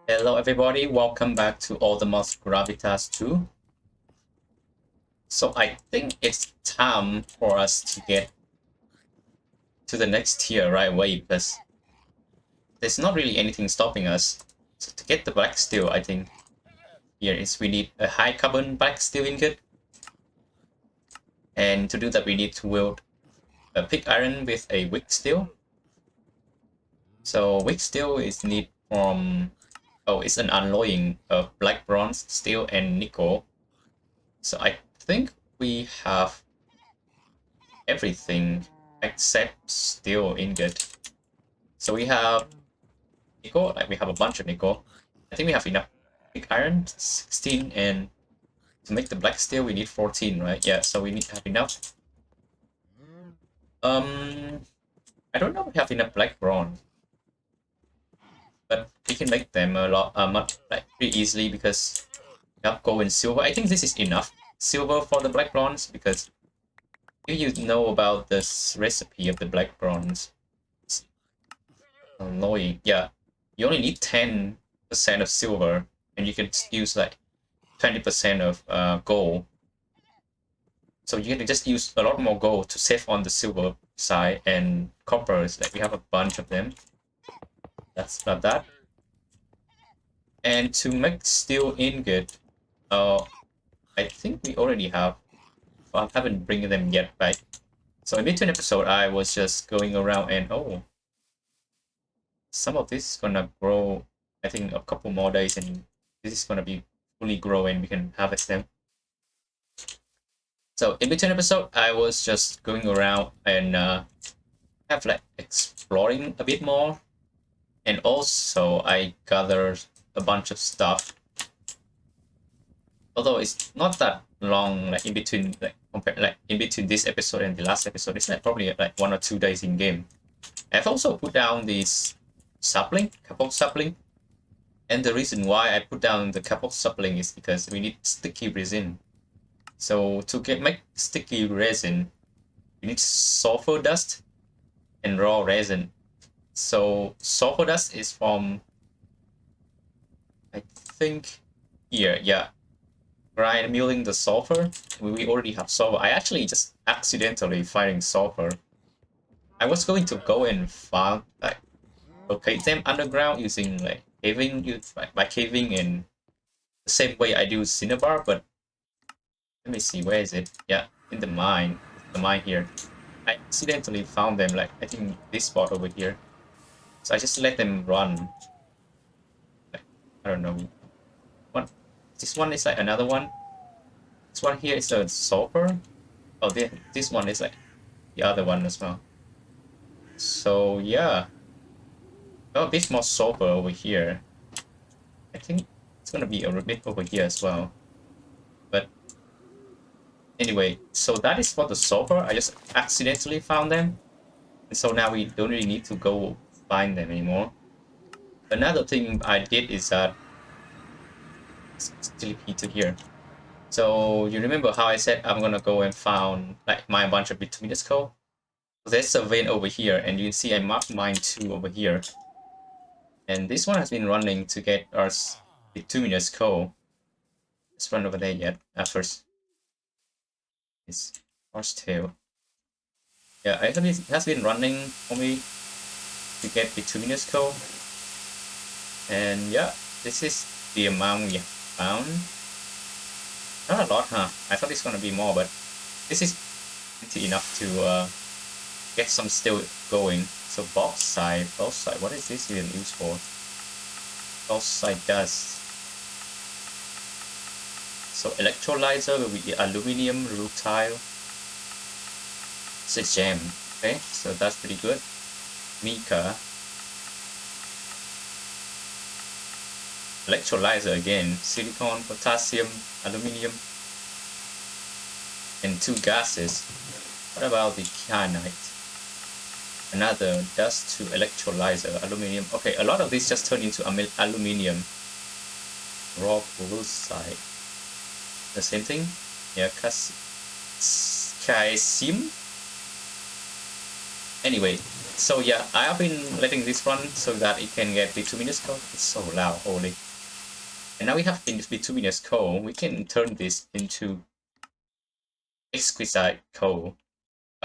Hello everybody, welcome back to all the mods Gravitas 2. So I think it's time for us to get to the next tier right away because there's not really anything stopping us. So to get the black steel, I think here is we need a high carbon black steel ingot. And to do that we need to wield a pig iron with a wick steel. So wick steel is need from it's an alloying of black bronze, steel and nickel. So I think we have everything except steel ingot. So we have nickel, like we have a bunch of nickel. I think we have enough pig iron, 16, and to make the black steel we need 14, right? Yeah, so we need to have enough. Um, I don't know if we have enough black bronze, but we can make them a lot, much like pretty easily because we have gold and silver. I think this is enough silver for the black bronze because if you know about this recipe of the black bronze, annoying. Yeah, you only need 10% of silver, and you can use like 20% of gold. So you can just use a lot more gold to save on the silver side, and copper is like we have a bunch of them. That's not that. And to make steel ingot, I think we already have. Well, I haven't bring them yet, right? So in between episode, I was just going around and some of this is gonna grow. I think a couple more days, and this is gonna be fully grow, and we can harvest them. So in between episode, I was just going around and have like exploring a bit more, and also I gathered a bunch of stuff. Although it's not that long, like in between, like compared, like in between this episode and the last episode, it's like probably like 1 or 2 days in game. I've also put down this sapling, couple sapling, and the reason why I put down the couple sapling is because we need sticky resin. So to make sticky resin, you need sulfur dust and raw resin. So sulfur dust is from, I think, here, yeah. Grind milling the sulfur. We already have sulfur. I actually just accidentally finding sulfur. I was going to go and find like locate them underground using like caving, by caving in the same way I do cinnabar, but let me see, where is it? Yeah, in the mine here. I accidentally found them, like I think this spot over here. So I just let them run. Like, I don't know. One, this one is like another one. This one here is a sulfur. Oh, this one is like the other one as well. So yeah, oh, a bit more sulfur over here. I think it's gonna be a bit over here as well. But anyway, so that is for the sulfur. I just accidentally found them, and so now we don't really need to go find them anymore. Another thing I did is that it's still heated here. So you remember how I said I'm gonna go and found like mine a bunch of bituminous coal? There's a vein over here, and you can see I marked mine too over here. And this one has been running to get our bituminous coal. Let's run over there yet. First, it's horsetail. Yeah, actually it has been running for me to get bituminous coal. And yeah, this is the amount we found. Not a lot, huh? I thought it's gonna be more, but this is plenty enough to get some steel going. So bauxite, what is this even used for? Bauxite dust. So electrolyzer will be aluminum rutile. It's a gem. Okay, so that's pretty good. Mica. Electrolyzer again. Silicon, potassium, aluminum, and 2 gases. What about the kyanite? Another dust to electrolyzer, aluminum. Okay, a lot of these just turn into aluminum. Raw pulsite. The same thing. Yeah, caesium. Anyway, So yeah, I have been letting this run so that it can get bituminous coal. It's so loud, holy. And now we have bituminous coal. We can turn this into exquisite coal.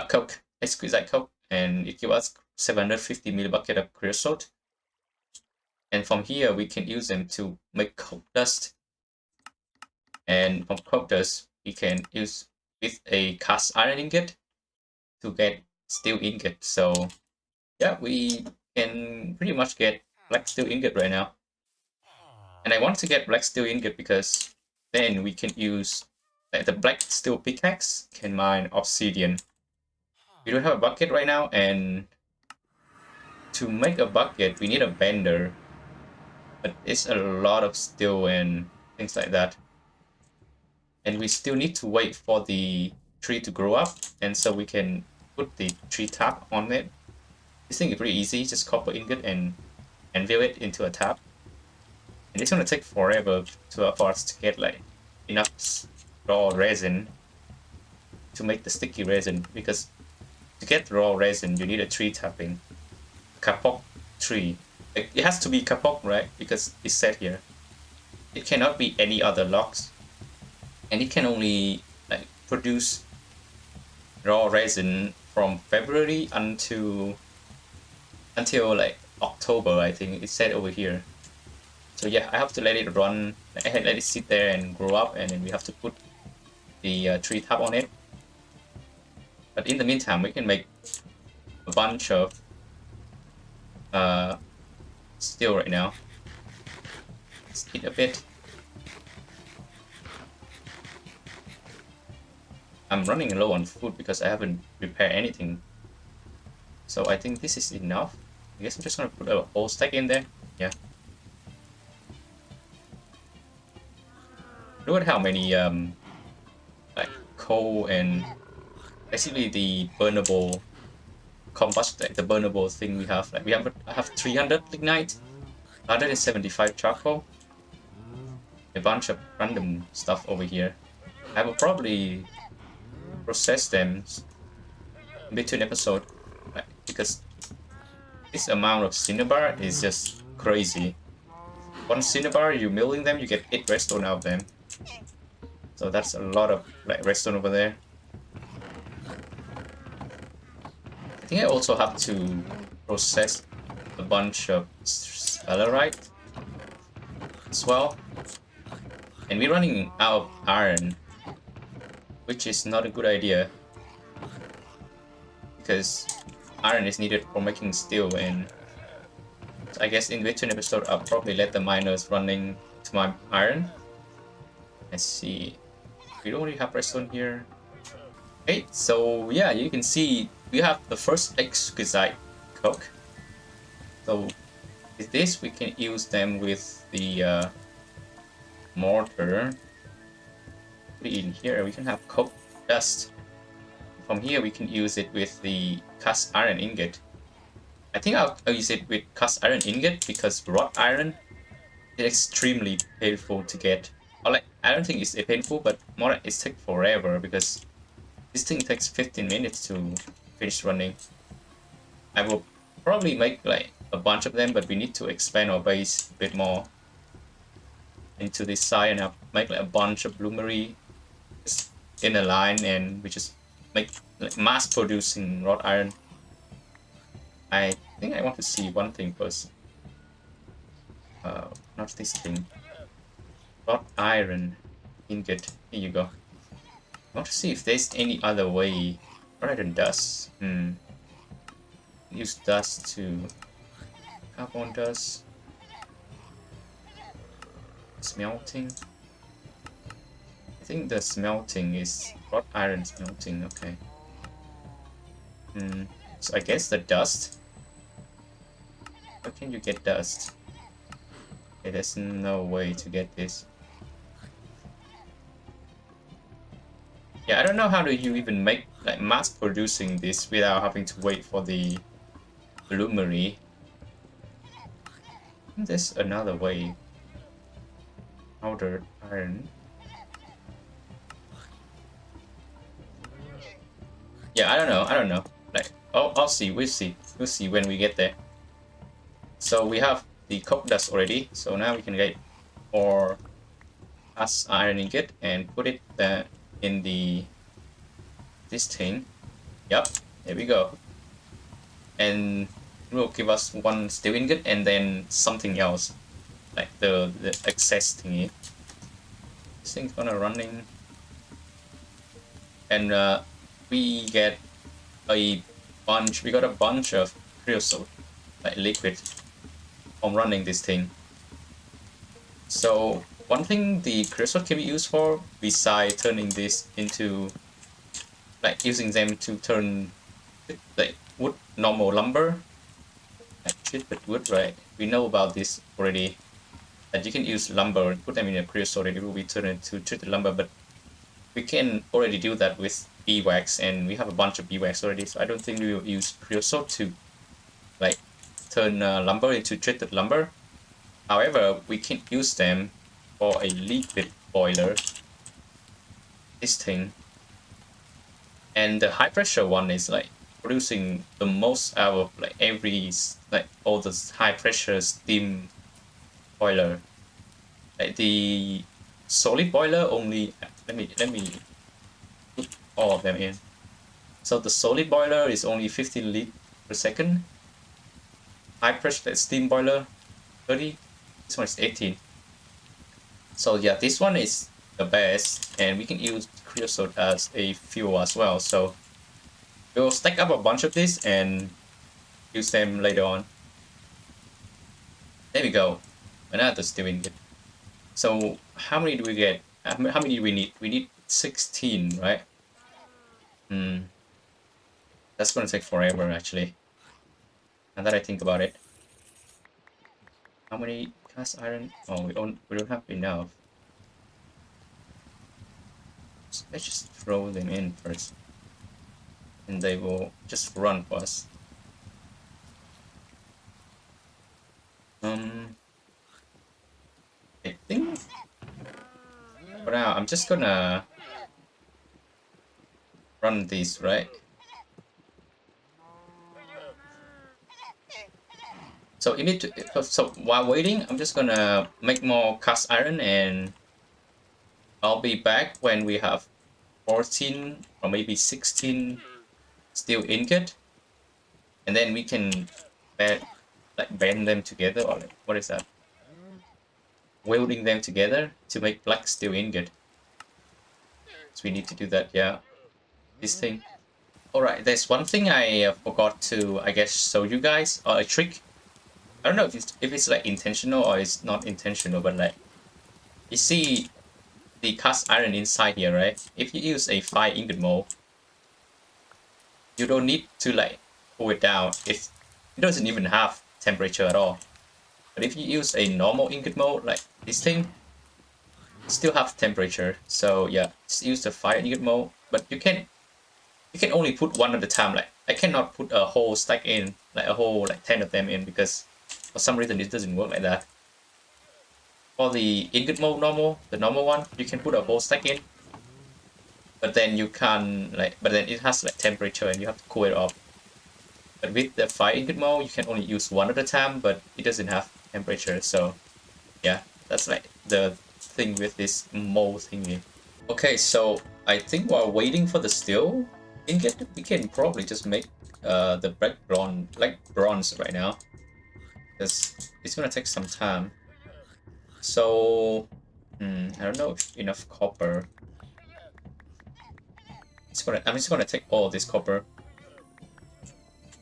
Coke. Exquisite coke. And it gives us 750 millibucket of creosote. And from here, we can use them to make coke dust. And from coke dust, we can use with a cast iron ingot to get steel ingot. So yeah, we can pretty much get black steel ingot right now. And I want to get black steel ingot because then we can use the black steel pickaxe can mine obsidian. We don't have a bucket right now, and to make a bucket we need a bender, but it's a lot of steel and things like that. And we still need to wait for the tree to grow up, and so we can put the tree tap on it. This thing is pretty easy, just copper ingot and anvil it into a tap. And it's gonna take forever for us to get like enough raw resin to make the sticky resin, because to get raw resin you need a tree tapping, kapok tree. It has to be kapok, right? Because it's said here. It cannot be any other logs, and it can only like produce raw resin from February until like October, I think it said over here. So yeah, I have to let it run, let it sit there and grow up, and then we have to put the tree tap on it. But in the meantime, we can make a bunch of steel right now. Let's eat a bit. I'm running low on food because I haven't prepared anything. So I think this is enough. I guess I'm just gonna put a whole stack in there. Yeah. Look at how many like coal and basically the burnable combust, like the burnable thing we have. Like I have 300 lignite, 175 charcoal, a bunch of random stuff over here. I will probably process them in between episode, right? Because this amount of cinnabar is just crazy. One cinnabar, you milling them, you get 8 redstone out of them. So that's a lot of like redstone over there. I think I also have to process a bunch of sphalerite as well. And we're running out of iron, which is not a good idea, because iron is needed for making steel. And so I guess in between episode I'll probably let the miners running to my iron. Let's see, we don't really have redstone here. Okay, so yeah, you can see we have the first exquisite coke. So with this we can use them with the mortar. Put it in here, we can have coke dust. From here we can use it with the cast iron ingot. I think I'll use it with cast iron ingot because wrought iron is extremely painful to get. Or like, I don't think it's painful, but more like it takes forever because this thing takes 15 minutes to finish running. I will probably make like a bunch of them, but we need to expand our base a bit more into this side, and I'll make like a bunch of bloomery in a line, and we just make like mass producing wrought iron. I think I want to see one thing first. Not this thing. Wrought iron ingot. Here you go. I want to see if there's any other way rather than dust. Use dust to carbon dust. Smelting. I think the smelting is wrought iron smelting. Okay. So I guess the dust. How can you get dust? Okay, there's no way to get this. Yeah, I don't know how do you even make like mass producing this without having to wait for the bloomery. There's another way. Powdered iron. Yeah, I don't know. like, I'll see, we'll see when we get there. So we have the coke dust already, so now we can get our cast iron ingot and put it in this thing. Yep, there we go. And it will give us one steel ingot and then something else, like the excess thingy. This thing's gonna running, and we get a bunch. We got a bunch of creosote, like liquid, from running this thing. So one thing the creosote can be used for, besides turning this into, like using them to turn like wood, normal lumber, like treated wood, right? We know about this already. That you can use lumber and put them in a creosote and it will be turned into treated lumber, but we can already do that with beeswax, and we have a bunch of beeswax already, so I don't think we will use creosote to like turn lumber into treated lumber. However, we can use them for a liquid boiler, this thing. And the high pressure one is like producing the most out of like every, like all the high pressure steam boiler. Like the solid boiler only, let me put all of them in. So the solid boiler is only 15 liters per second. High pressure steam boiler 30. This one is 18. So yeah, this one is the best, and we can use creosote as a fuel as well. So we'll stack up a bunch of this and use them later on. There we go. Another steel ingot. So how many do we get? How many do we need? We need 16, right? That's gonna take forever actually. Now that I think about it. How many cast iron? Oh, we don't have enough. So let's just throw them in first, and they will just run for us. I think for now I'm just gonna run these, right? So you need to. So while waiting, I'm just gonna make more cast iron, and I'll be back when we have 14 or maybe 16 steel ingot, and then we can bend them together, or like, what is that? Welding them together to make black steel ingot. So we need to do that, yeah. This thing. Alright, there's one thing I forgot to, I guess, show you guys, or a trick. I don't know if it's like intentional or it's not intentional, but like, you see the cast iron inside here, right? If you use a 5 ingot mold, you don't need to like cool it down. It doesn't even have temperature at all. But if you use a normal ingot mold like this thing, it still have temperature. So yeah, just use the 5 ingot mold. But you can only put one at a time. Like I cannot put a whole stack in, like a whole like 10 of them in, because for some reason it doesn't work like that. For the ingot mold the normal one, you can put a whole stack in. But then you can but then it has like temperature and you have to cool it off. But with the 5 ingot mold, you can only use one at a time, but it doesn't have temperature. So yeah, that's like the thing with this mold thingy. Okay, so I think while waiting for the steel ingot, we can probably just make the black bronze right now, because it's gonna take some time. So I don't know if enough copper. I'm just gonna take all this copper.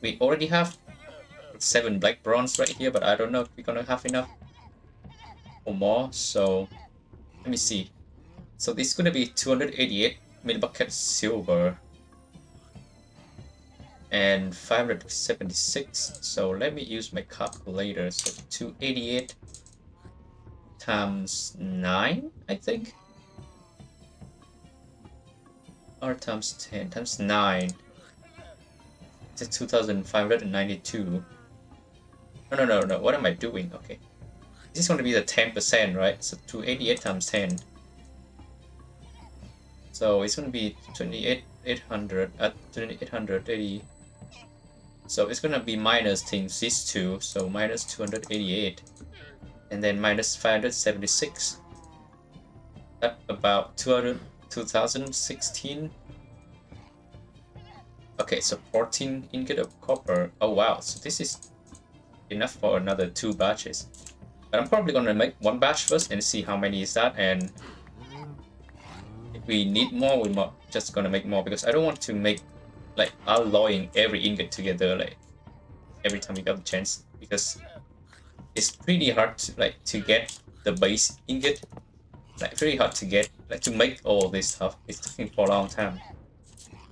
We already have 7 black bronze right here, but I don't know if we're gonna have enough or more. So let me see. So this is gonna be 288 millibucket silver and 576. So let me use my calculator. So 288 times 9, I think, or times 10 times 9. It's 2,592. No. What am I doing? Okay. This is going to be the 10%, right? So 288 times 10. So it's going to be 28,800 at 2880. So it's gonna be minus things these two, so minus 288, and then minus 576. At about 2016. Okay, so 14 ingot of copper. Oh wow, so this is enough for another 2 batches. But I'm probably gonna make 1 batch first and see how many is that, and if we need more, we're just gonna make more, because I don't want to make like alloying every ingot together like every time we got the chance, because it's pretty hard to get the base ingot, like pretty hard to get, like to make all this stuff. It's taking for a long time.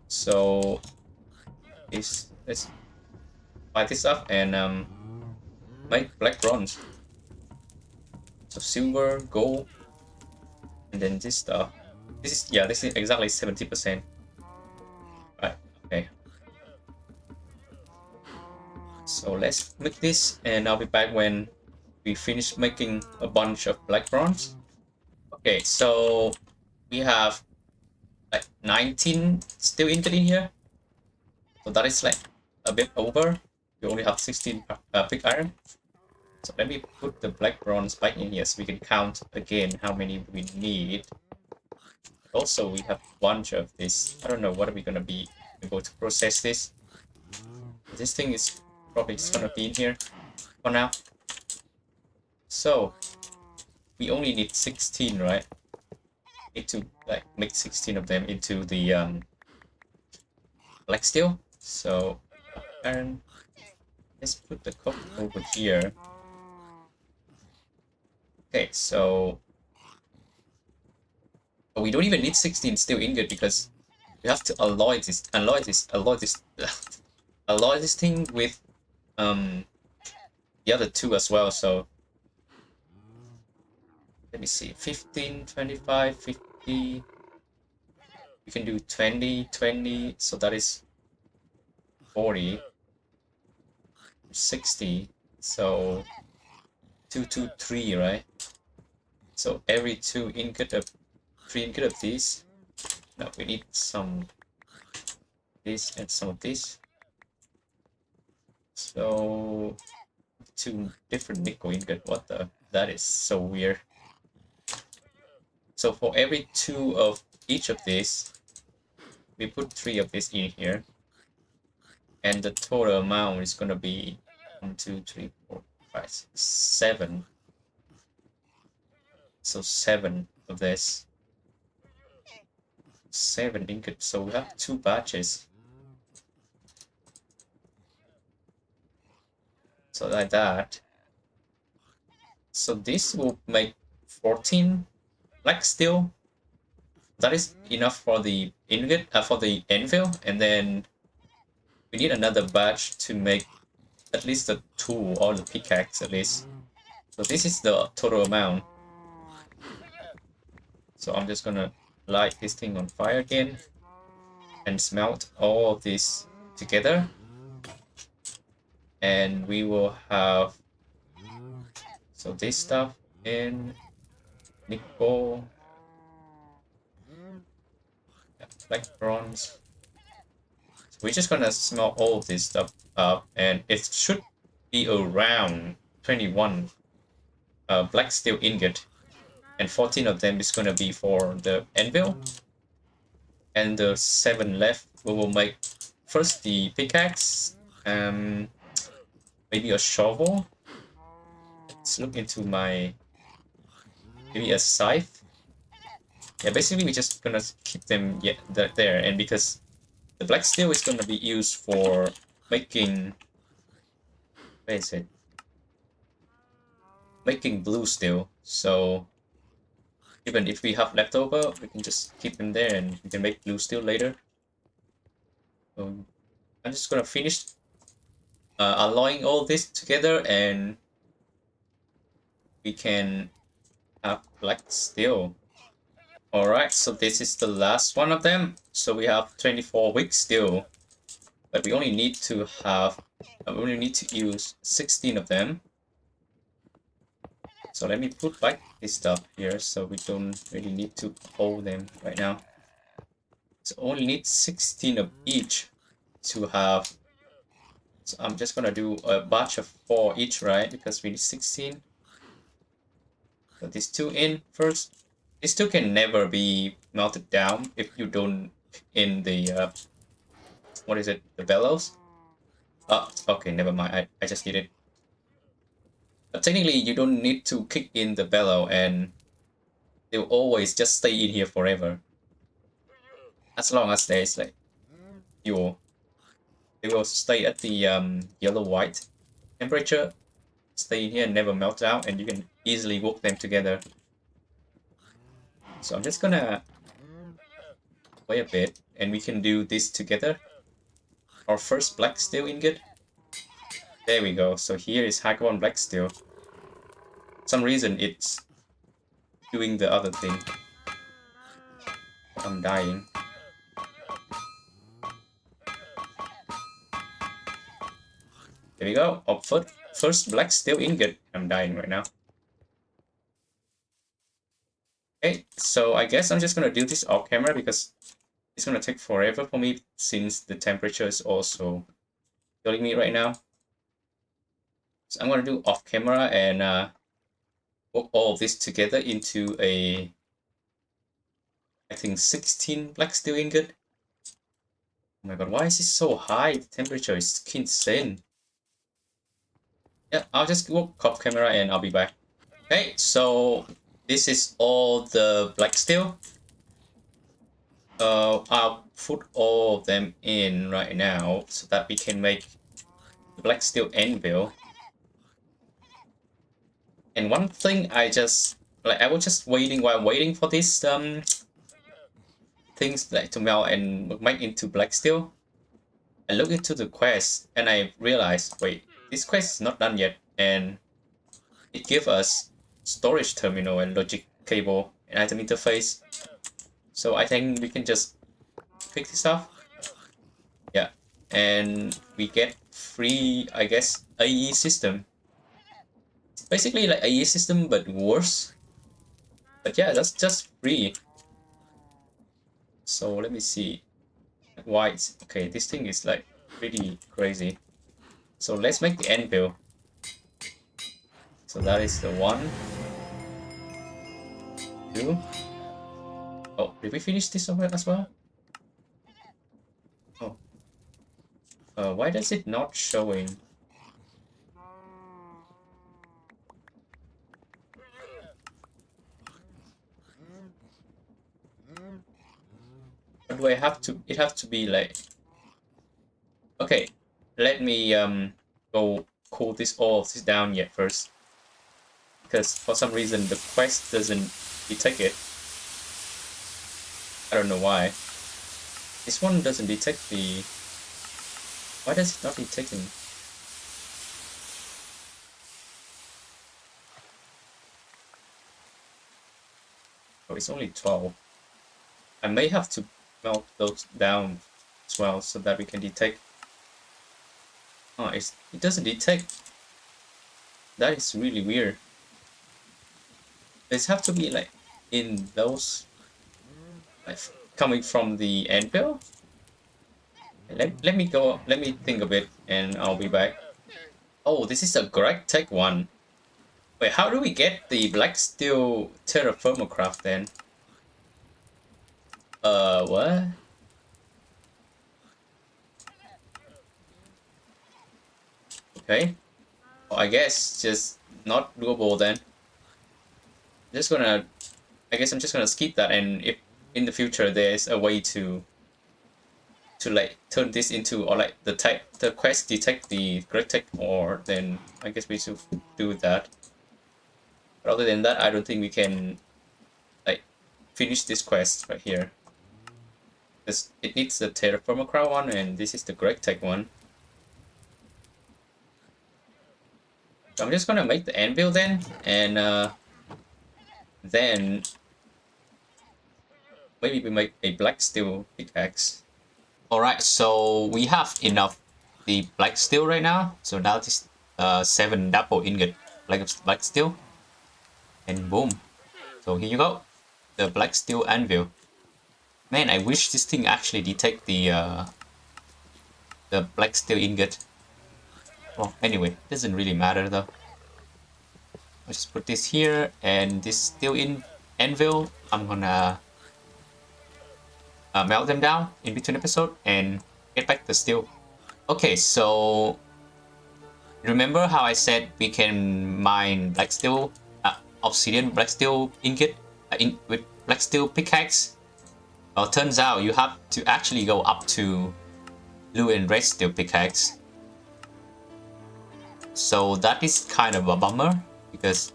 So let's buy this up and make black bronze. So silver, gold, and then this stuff. This is exactly 70%. Right, okay. So let's make this, and I'll be back when we finish making a bunch of black bronze. Okay, so we have like 19 steel ingot in here. So that is like a bit over. We only have 16 pig iron. So let me put the black bronze back in here so we can count again how many we need. Also, we have a bunch of this. I don't know what are we gonna be able to process this. This thing is probably just gonna be in here for now. So we only need 16, right? Need to like make 16 of them into the black steel. So and let's put the copper over here. Okay, so we don't even need 16 steel ingot, because we have to alloy this alloy this thing with the other two as well. So let me see, 15, 25, 50. We can do 20, 20. So that is 40, 60. So 2, 2, 3, right? So every 2 ingot of 3 ingot of these. No, we need some this and some of this. So 2 different nickel ingot. What the? That is so weird. So for every 2 of each of these, we put 3 of this in here, and the total amount is gonna be 1, 2, 3, 4, 5, 6, 7. So 7 of this. 7 ingot. So we have 2 batches. So like that. So this will make 14 black steel. That is enough for the ingot, for the anvil, and then we need another batch to make at least the tool or the pickaxe at least. So this is the total amount. So I'm just gonna light this thing on fire again and smelt all of this together, and we will have so this stuff in nickel, black bronze. So we're just gonna smelt all of this stuff up, and it should be around 21 black steel ingot, and 14 of them is gonna be for the anvil, and the 7 left we will make first the pickaxe, maybe a shovel. Let's look into maybe a scythe. Yeah, basically we're just gonna keep them there, and because the black steel is gonna be used for making, where is it? Making blue steel. So even if we have leftover, we can just keep them there and we can make blue steel later. So I'm just gonna finish alloying all this together, and we can have black steel. Alright, so this is the last one of them. So we have 24 weeks still, but we only need to use 16 of them. So let me put back this stuff here so we don't really need to hold them right now. So only need 16 of each to have So I'm just gonna do a batch of 4 each, right? Because we need 16. Put these 2 in first. These 2 can never be melted down if you don't in the what is it? The bellows. Oh, okay, never mind. I just did it. But technically, you don't need to kick in the bellow, and they'll always just stay in here forever. As long as there's like fuel, they will stay at the yellow-white temperature, stay in here and never melt out, and you can easily work them together. So I'm just gonna wait a bit, and we can do this together. Our first black steel ingot. There we go. So here is high carbon black steel. For some reason it's doing the other thing. I'm dying. There we go. Our first black steel ingot. I'm dying right now. Okay, so I guess I'm just gonna do this off camera because it's gonna take forever for me since the temperature is also killing me right now. So I'm gonna do off camera and work all of this together into a, I think 16 black steel ingot. Oh my god, why is it so high? The temperature is insane. Yeah, I'll just work off camera and I'll be back. Okay, so this is all the black steel. I'll put all of them in right now so that we can make the black steel anvil. And one thing I was just waiting while waiting for this things like to melt and make into black steel. I look into the quest and I realized, wait, this quest is not done yet, and it gives us storage terminal and logic cable and item interface. So I think we can just pick this up. Yeah, and we get free, I guess, AE system. Basically like AE system but worse. But yeah, that's just free. So let me see why it's okay. This thing is like pretty crazy. So let's make the anvil. So that is the 1, 2. Oh, did we finish this somewhere as well? Oh, why does it not showing? Or do I have to? It have to be like. Okay, let me go cool this all of this down yet first, because for some reason the quest doesn't detect it. I don't know why. This one doesn't detect the. Why does it not detecting? Oh, it's only 12. I may have to melt those down as well so that we can detect. Oh, it doesn't detect. That is really weird. This have to be like in those, like coming from the anvil. Let me go. Let me think a bit, and I'll be back. Oh, this is a GregTech one. Wait, how do we get the black steel Terrafirma Craft then? What? Okay. Well, I guess just not doable then. Just gonna. I guess I'm just gonna skip that, and if in the future there's a way to like turn this into, or like the quest detect the GregTech, or then I guess we should do that. But other than that, I don't think we can like finish this quest right here. It needs the Terrafirma Craft one, and this is the GregTech one. So I'm just gonna make the anvil then, and then maybe we make a black steel pickaxe. Alright, so we have enough the black steel right now. So now this 7 double ingot black steel. And boom. So here you go. The black steel anvil. Man, I wish this thing actually detect the black steel ingot. Well, anyway, doesn't really matter though. I'll just put this here, and this still in Anvil. I'm gonna melt them down in between episode and get back the steel. Okay, so remember how I said we can mine black steel, obsidian black steel ingot with black steel pickaxe? Well, turns out you have to actually go up to blue and red steel pickaxe. So that is kind of a bummer, because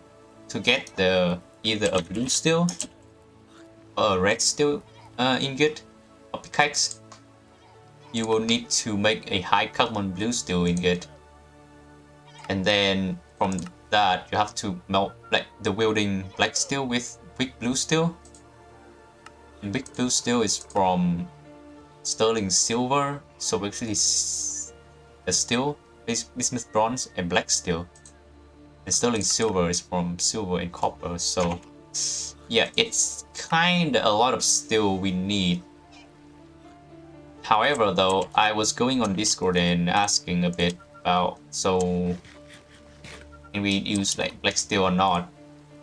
to get either a blue steel or a red steel ingot or pickaxe, you will need to make a high carbon blue steel ingot, and then from that you have to melt like the wielding black steel with weak blue steel. And weak blue steel is from sterling silver, so basically a steel bismuth bronze and black steel. And sterling silver is from silver and copper, so yeah, it's kinda a lot of steel we need. However, though, I was going on Discord and asking a bit about, so can we use like black steel or not?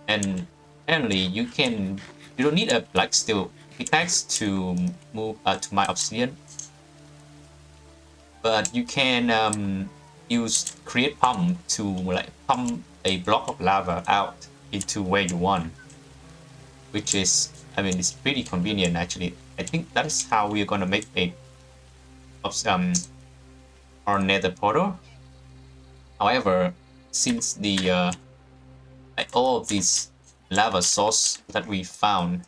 And apparently you don't need a black steel pickaxe to move to my obsidian, but you can use create pump to like pump a block of lava out into where you want, which is, I mean, it's pretty convenient actually. I think that is how we're gonna make our nether portal. However, since the like all of these lava source that we found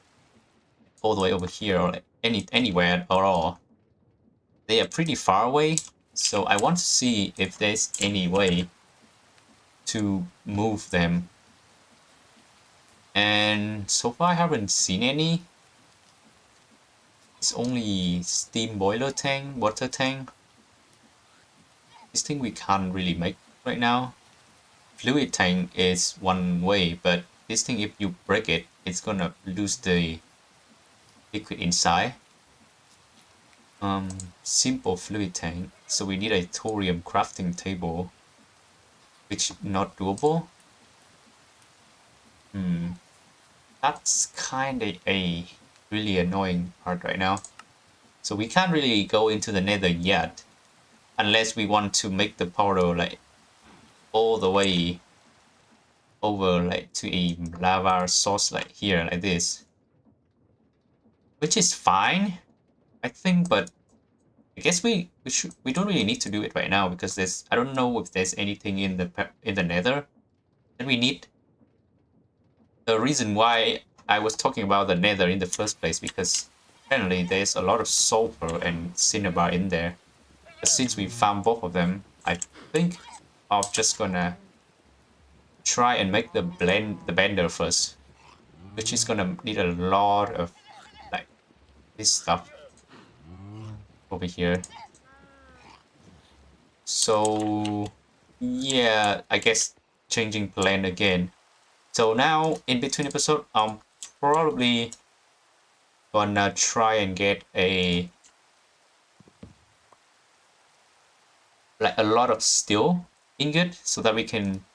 all the way over here, or like anywhere at all, they are pretty far away. So I want to see if there's any way to move them. And so far I haven't seen any. It's only steam boiler tank, water tank. This thing we can't really make right now. Fluid tank is one way, but this thing, if you break it, it's gonna lose the liquid inside. Simple fluid tank, so we need a thorium crafting table, which not doable. That's kinda a really annoying part right now. So we can't really go into the nether yet, unless we want to make the portal like all the way over like to a lava source like here, like this. Which is fine, I think, but I guess we don't really need to do it right now, because I don't know if there's anything in the nether that we need. The reason why I was talking about the nether in the first place, because apparently there's a lot of sulfur and cinnabar in there. But since we found both of them, I think I'm just gonna try and make the bender first, which is gonna need a lot of like this stuff over here. So yeah, I guess changing plan again. So now in between episode, I'm probably gonna try and get a lot of steel ingot, so that we can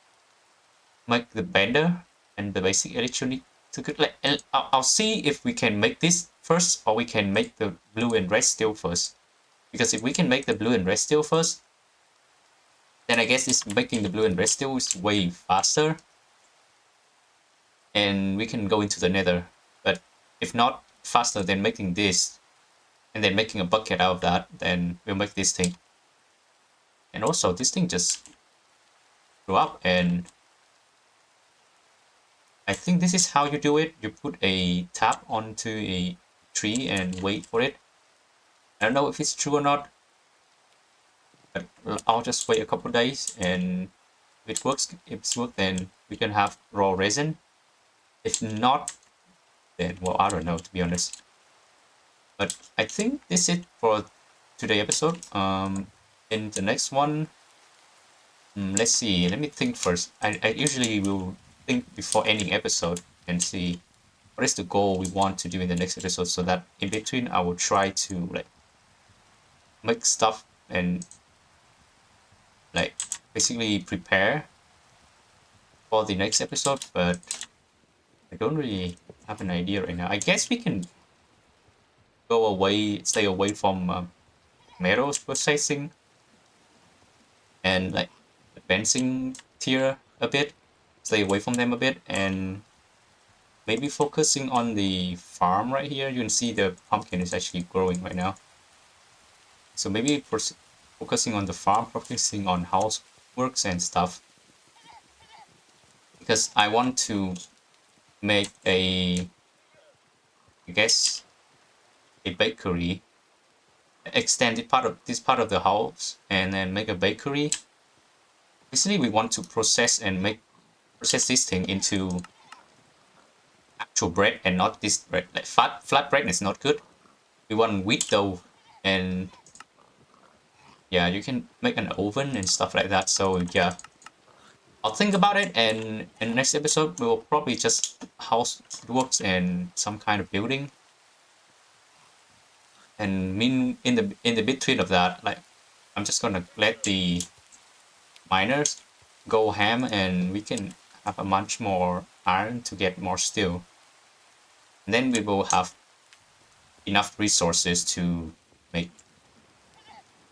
make the bender and the basic electronic circuit. Like, I'll see if we can make this first, or we can make the blue and red steel first. Because if we can make the blue and red steel first, then I guess this making the blue and red steel is way faster, and we can go into the nether. But if not faster than making this, and then making a bucket out of that, then we'll make this thing. And also, this thing just grew up, and I think this is how you do it. You put a tap onto a tree and wait for it. I don't know if it's true or not, but I'll just wait a couple days, and if it works, then we can have raw resin. If not, then, well, I don't know, to be honest. But I think this is it for today's episode. In the next one, let's see, let me think first. I usually will think before ending episode and see what is the goal we want to do in the next episode, so that in between I will try to like make stuff and like basically prepare for the next episode, but I don't really have an idea right now. I guess we can go away, stay away from metals processing and like advancing tier a bit, stay away from them a bit, and maybe focusing on the farm right here. You can see the pumpkin is actually growing right now. So maybe focusing on the farm, focusing on houseworks and stuff. Because I want to make a, I guess, a bakery, extend this part of the house, and then make a bakery. Basically, we want to process this thing into actual bread and not this bread. Like flat bread is not good. We want wheat dough, and yeah, you can make an oven and stuff like that. So yeah, I'll think about it, and in the next episode we will probably just houseworks and some kind of building. And in the between of that, like I'm just gonna let the miners go ham, and we can have a much more iron to get more steel. And then we will have enough resources to make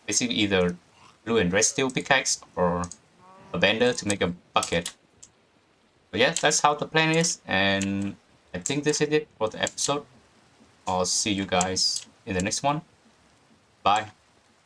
basically either blue and red steel pickaxe or a bender to make a bucket. But yeah, that's how the plan is, and I think this is it for the episode. I'll see you guys in the next one. Bye.